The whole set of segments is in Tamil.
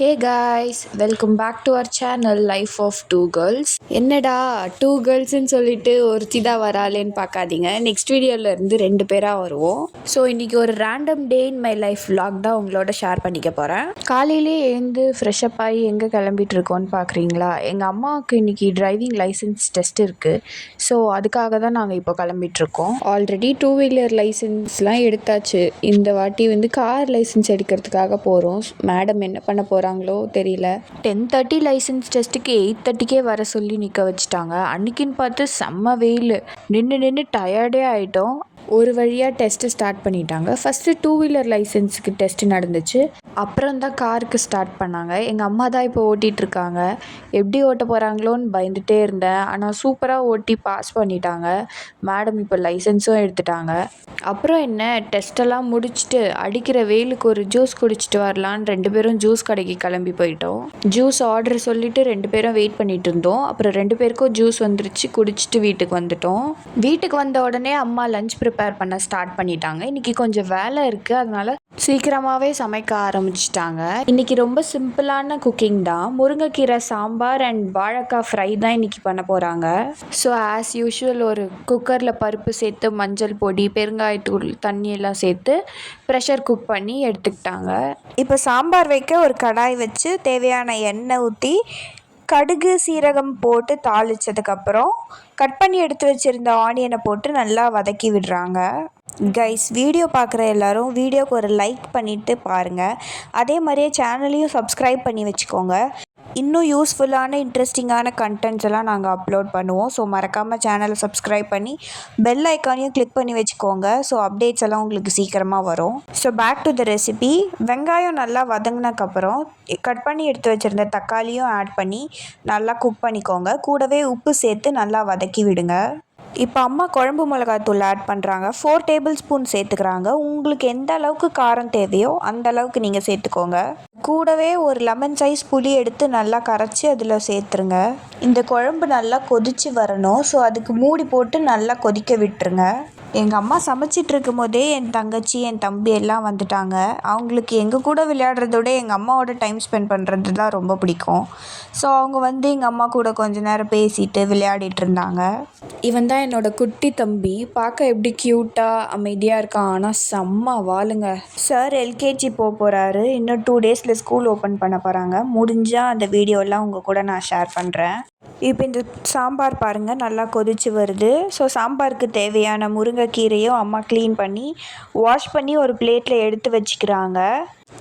Hey guys, welcome back to our channel life of two girls. என்னடா டூ கேர்ள்ஸ்ன்னு சொல்லிட்டு ஒருத்தி தான் வராளேன்னு பார்க்காதீங்க. நெக்ஸ்ட் வீடியோவில் இருந்து 2 பேராக வருவோம். ஸோ இன்றைக்கி ஒரு random day in my life vlog தான் உங்களோட ஷேர் பண்ணிக்க போகிறேன். காலையிலே எழுந்து ஃப்ரெஷ்அப் ஆகி எங்கே கிளம்பிட்டு இருக்கோன்னு பார்க்குறீங்களா? எங்கள் அம்மாவுக்கு இன்றைக்கி டிரைவிங் லைசன்ஸ் டெஸ்ட் இருக்குது. ஸோ அதுக்காக தான் நாங்கள் இப்போ கிளம்பிட்டுருக்கோம். ஆல்ரெடி 2 வீலர் லைசன்ஸ்லாம் எடுத்தாச்சு. இந்த வாட்டி கார் லைசன்ஸ் எடுக்கிறதுக்காக போகிறோம். மேடம் என்ன பண்ண போகிறாங்களோ தெரியல. 10:30 லைசன்ஸ் டெஸ்ட்டுக்கு 8:30க்கே வர சொல்லி நிற்க வச்சுட்டாங்க. அன்றைக்கின்னு பார்த்து செம்ம வெயில், நின்று டயர்டே ஆகிட்டோம். ஒரு வழியாக டெஸ்ட்டு ஸ்டார்ட் பண்ணிட்டாங்க. ஃபஸ்ட்டு 2 வீலர் லைசன்ஸுக்கு டெஸ்ட்டு நடந்துச்சு. அப்புறம் தான் காருக்கு ஸ்டார்ட் பண்ணாங்க. எங்கள் அம்மா தான் இப்போ ஓட்டிகிட்ருக்காங்க. எப்படி ஓட்ட போகிறாங்களோன்னு பயந்துகிட்டே இருந்தேன். ஆனால் சூப்பராக ஓட்டி பாஸ் பண்ணிட்டாங்க. மேடம் இப்போ லைசன்ஸும் எடுத்துட்டாங்க. அப்புறம் என்ன, டெஸ்ட்டெல்லாம் முடிச்சுட்டு அடிக்கிற வெயிலுக்கு ஒரு ஜூஸ் குடிச்சிட்டு வரலான்னு 2 பேரும் ஜூஸ் கடைக்கு கிளம்பி போயிட்டோம். ஜூஸ் ஆர்டர் சொல்லிவிட்டு 2 பேரும் வெயிட் பண்ணிகிட்டு இருந்தோம். அப்புறம் 2 பேருக்கும் ஜூஸ் வந்துருச்சு. குடிச்சிட்டு வீட்டுக்கு வந்துட்டோம். வீட்டுக்கு வந்த உடனே அம்மா லஞ்ச் ப்ரிப்பேர் பண்ண ஸ்டார்ட் பண்ணிட்டாங்க. இன்றைக்கி கொஞ்சம் வேலை இருக்குது, அதனால் சீக்கிரமாகவே சமைக்க ஆரம்பிச்சிட்டாங்க. இன்றைக்கி ரொம்ப சிம்பிளான குக்கிங் தான். முருங்கைக்கீரை சாம்பார் அண்ட் வாழைக்காய் ஃப்ரை தான் இன்றைக்கி பண்ண போகிறாங்க. ஸோ ஆஸ் யூஷுவல் ஒரு குக்கரில் பருப்பு சேர்த்து மஞ்சள் பொடி, பெருங்காயத்தூள், தண்ணி எல்லாம் சேர்த்து ப்ரெஷர் குக் பண்ணி எடுத்துக்கிட்டாங்க. இப்போ சாம்பார் வைக்க ஒரு கடாய் வச்சு தேவையான எண்ணெய் ஊற்றி கடுகு சீரகம் போட்டு தாளித்ததுக்கப்புறம் கட் பண்ணி எடுத்து வச்சுருந்த ஆனியனை போட்டு நல்லா வதக்கி விடுறாங்க. கைஸ், வீடியோ பார்க்குற எல்லோரும் வீடியோக்கு ஒரு லைக் பண்ணிவிட்டு பாருங்கள். அதே மாதிரியே சேனலையும் சப்ஸ்கிரைப் பண்ணி வச்சுக்கோங்க. இன்னும் யூஸ்ஃபுல்லான இன்ட்ரெஸ்டிங்கான கண்டென்ட்ஸ் எல்லாம் நாங்கள் அப்லோட் பண்ணுவோம். ஸோ மறக்காமல் சேனலை சப்ஸ்கிரைப் பண்ணி பெல் ஐக்கானையும் கிளிக் பண்ணி வச்சுக்கோங்க. ஸோ அப்டேட்ஸ் எல்லாம் உங்களுக்கு சீக்கிரமாக வரும். So back to the recipe. வெங்காயம் நல்லா வதங்கினதுக்கப்புறம் கட் பண்ணி எடுத்து வச்சுருந்த தக்காளியும் ஆட் பண்ணி நல்லா குக் பண்ணிக்கோங்க. கூடவே உப்பு சேர்த்து நல்லா வதக்கி விடுங்க. இப்போ அம்மா குழம்பு மிளகாத்தூள் ஆட் பண்ணுறாங்க. 4 டேபிள் ஸ்பூன் சேர்த்துக்கிறாங்க. உங்களுக்கு எந்த அளவுக்கு காரம் தேவையோ அந்த அளவுக்கு நீங்கள் சேர்த்துக்கோங்க. கூடவே ஒரு லெமன் சைஸ் புளி எடுத்து நல்லா கரைச்சி அதில் சேர்த்துருங்க. இந்த குழம்பு நல்லா கொதித்து வரணும். ஸோ அதுக்கு மூடி போட்டு நல்லா கொதிக்க விட்டுருங்க. எங்கள் அம்மா சமைச்சிட்டு இருக்கும் போதே என் தங்கச்சி, என் தம்பி எல்லாம் வந்துட்டாங்க. அவங்களுக்கு எங்கள் கூட விளையாடுறத விட எங்கள் அம்மாவோட டைம் ஸ்பெண்ட் பண்ணுறது தான் ரொம்ப பிடிக்கும். ஸோ அவங்க எங்கள் அம்மா கூட கொஞ்ச நேரம் பேசிட்டு விளையாடிட்டு இருந்தாங்க. இவன் தான் என்னோடய குட்டி தம்பி. பார்க்க எப்படி க்யூட்டாக அமைதியாக இருக்கான், ஆனால் செம்ம வாளுங்க. சார் எல்கேஜி போகிறாரு. இன்னும் 2 டேஸில் ஸ்கூல் ஓப்பன் பண்ண போகிறாங்க. முடிஞ்சால் அந்த வீடியோலாம் உங்கள் கூட நான் ஷேர் பண்ணுறேன். இப்போ இந்த சாம்பார் பாருங்கள், நல்லா கொதிச்சு வருது. ஸோ சாம்பாருக்கு தேவையான முருங்கைக்கீரையும் அம்மா க்ளீன் பண்ணி வாஷ் பண்ணி ஒரு பிளேட்டில் எடுத்து வச்சுக்கிறாங்க.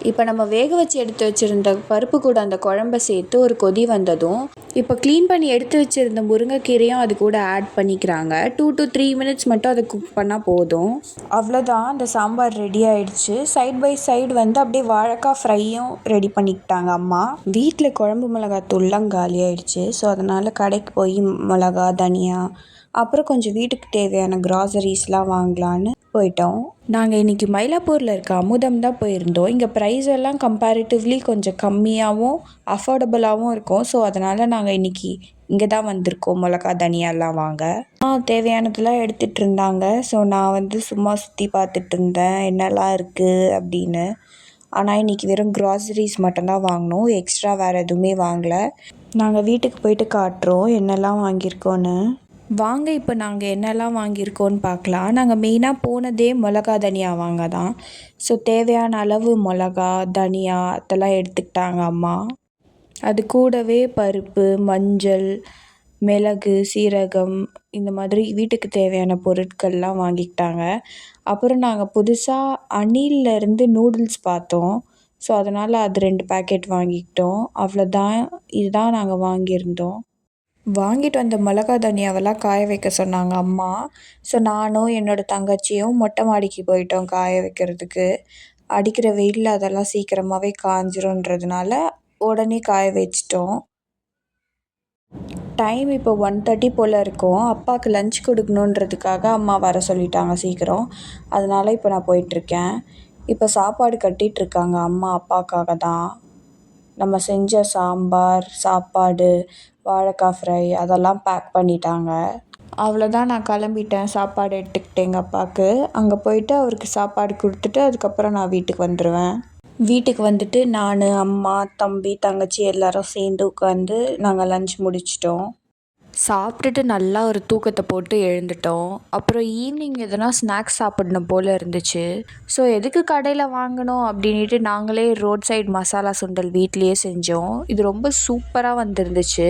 இப்போ நம்ம வேக வச்சு எடுத்து வச்சுருந்த பருப்பு கூட அந்த குழம்ப சேர்த்து ஒரு கொதி வந்ததும் இப்போ க்ளீன் பண்ணி எடுத்து வச்சுருந்த முருங்கைக்கீரையும் அது கூட ஆட் பண்ணிக்கிறாங்க. 2 to 3 மினிட்ஸ் மட்டும் அதை குக் பண்ணால் போதும். அவ்வளோதான், அந்த சாம்பார் ரெடி ஆகிடுச்சு. சைட் பை சைடு அப்படியே வாழைக்காய் ஃப்ரையும் ரெடி பண்ணிக்கிட்டாங்க அம்மா. வீட்டில் குழம்பு மிளகாத்தூள்லாம் காலி ஆகிடுச்சு. ஸோ அதனால் கடைக்கு போய் மிளகா, தனியா, அப்புறம் கொஞ்சம் வீட்டுக்கு தேவையான க்ராசரிஸ்லாம் வாங்கலான்னு போயிட்டோம். நாங்கள் இன்றைக்கி மயிலாப்பூரில் இருக்க அமுதம் தான் போயிருந்தோம். இங்கே ப்ரைஸ் எல்லாம் கம்பேரிட்டிவ்லி கொஞ்சம் கம்மியாகவும் அஃபோர்டபுளாகவும் இருக்கும். ஸோ அதனால் நாங்கள் இன்றைக்கி இங்கே தான் வந்திருக்கோம். மிளகா, தனியாலாம் வாங்க தேவையானதெல்லாம் எடுத்துகிட்டு இருந்தாங்க. ஸோ நான் சும்மா சுற்றி பார்த்துட்டு இருந்தேன் என்னெல்லாம் இருக்குது அப்படின்னு. ஆனால் இன்றைக்கி வெறும் க்ராசரிஸ் மட்டும்தான் வாங்கினோம். எக்ஸ்ட்ரா வேறு எதுவுமே வாங்கலை. நாங்கள் வீட்டுக்கு போயிட்டு காட்டுறோம் என்னெல்லாம் வாங்கியிருக்கோன்னு. வாங்க, இப்போ நாங்கள் என்னெல்லாம் வாங்கியிருக்கோன்னு பார்க்கலாம். நாங்கள் மெயினாக போனதே மிளகா, தனியா வாங்க தான். ஸோ தேவையான அளவு மிளகா, தனியா அதெல்லாம் எடுத்துக்கிட்டாங்க அம்மா. அது கூடவே பருப்பு, மஞ்சள், மிளகு, சீரகம், இந்த மாதிரி வீட்டுக்கு தேவையான பொருட்கள்லாம் வாங்கிக்கிட்டாங்க. அப்புறம் நாங்கள் புதுசாக அணில்லேருந்து நூடுல்ஸ் பார்த்தோம். ஸோ அதனால் அது 2 பேக்கெட் வாங்கிக்கிட்டோம். அவ்வளோதான், இதுதான் நாங்கள் வாங்கியிருந்தோம். வாங்கிட்டு வந்த மிளகா, தனியாவெல்லாம் காய வைக்க சொன்னாங்க அம்மா. ஸோ நானும் என்னோடய தங்கச்சியும் மொட்டை மாடிக்கு போயிட்டோம் காய வைக்கிறதுக்கு. அடிக்கிற வெயிலில் அதெல்லாம் சீக்கிரமாகவே காஞ்சிரும்ன்றதுனால உடனே காய வச்சிட்டோம். டைம் இப்போ 1:30 போல் இருக்கும். அப்பாவுக்கு லஞ்ச் கொடுக்கணுன்றதுக்காக அம்மா வர சொல்லிட்டாங்க சீக்கிரம். அதனால் இப்போ நான் போயிட்டுருக்கேன். இப்போ சாப்பாடு கட்டிகிட்ருக்காங்க அம்மா அப்பாவுக்காக தான். நம்ம செஞ்ச சாம்பார், சாப்பாடு, வாழைக்காய் ஃப்ரை அதெல்லாம் பேக் பண்ணிட்டாங்க. அவ்வளோதான், நான் கிளம்பிட்டேன். சாப்பாடு எடுத்துக்கிட்டேன் எங்கள் அப்பாவுக்கு. அங்கே போயிட்டு அவருக்கு சாப்பாடு கொடுத்துட்டு அதுக்கப்புறம் நான் வீட்டுக்கு வந்துடுவேன். வீட்டுக்கு வந்துட்டு நான், அம்மா, தம்பி, தங்கச்சி எல்லாரும் சேர்ந்து உட்காந்து நாங்கள் லஞ்ச் முடிச்சிட்டோம். சாப்பிட்டுட்டு நல்லா ஒரு தூக்கத்தை போட்டு எழுந்துட்டோம். அப்புறம் ஈவினிங் எதனா ஸ்நாக்ஸ் சாப்பிடணும் போல் இருந்துச்சு. ஸோ எதுக்கு கடையில் வாங்கணும் அப்படின்ட்டு நாங்களே ரோட் சைடு மசாலா சுண்டல் வீட்லேயே செஞ்சோம். இது ரொம்ப சூப்பராக வந்துருந்துச்சு.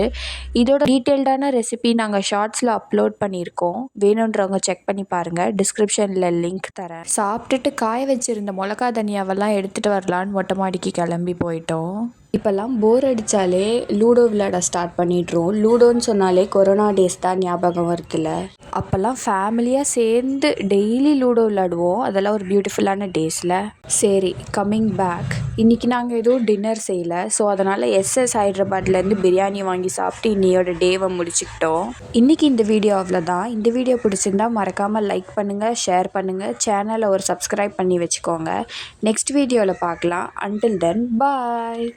இதோட டீட்டெயில்டான ரெசிபி நாங்கள் ஷார்ட்ஸில் அப்லோட் பண்ணியிருக்கோம். வேணுன்றவங்க செக் பண்ணி பாருங்கள். டிஸ்கிரிப்ஷனில் லிங்க் தரேன். சாப்பிட்டுட்டு காய வச்சுருந்த மிளகா தனியாவெல்லாம் எடுத்துகிட்டு வரலான்னு மொட்டை மாடிக்கு கிளம்பி போயிட்டோம். இப்போல்லாம் போர் அடித்தாலே லூடோ விளையாட ஸ்டார்ட் பண்ணிடுறோம். லூடோன்னு சொன்னாலே கொரோனா டேஸ் தான் ஞாபகம் வருதுல்ல. அப்போல்லாம் ஃபேமிலியாக சேர்ந்து டெய்லி லூடோ விளையாடுவோம். அதெல்லாம் ஒரு பியூட்டிஃபுல்லான டேஸில். சரி, கம்மிங் பேக். இன்றைக்கி நாங்கள் எதுவும் டின்னர் செய்யலை. ஸோ அதனால் எஸ்எஸ் ஹைதராபாத்லேருந்து பிரியாணி வாங்கி சாப்பிட்டு இன்னையோட டேவை முடிச்சுக்கிட்டோம். இன்றைக்கி இந்த வீடியோ அவ்வளோதான். இந்த வீடியோ பிடிச்சிருந்தா மறக்காமல் லைக் பண்ணுங்கள், ஷேர் பண்ணுங்கள், சேனலை ஒரு சப்ஸ்கிரைப் பண்ணி வச்சுக்கோங்க. நெக்ஸ்ட் வீடியோவில் பார்க்கலாம். அன்டில் தென் பாய்.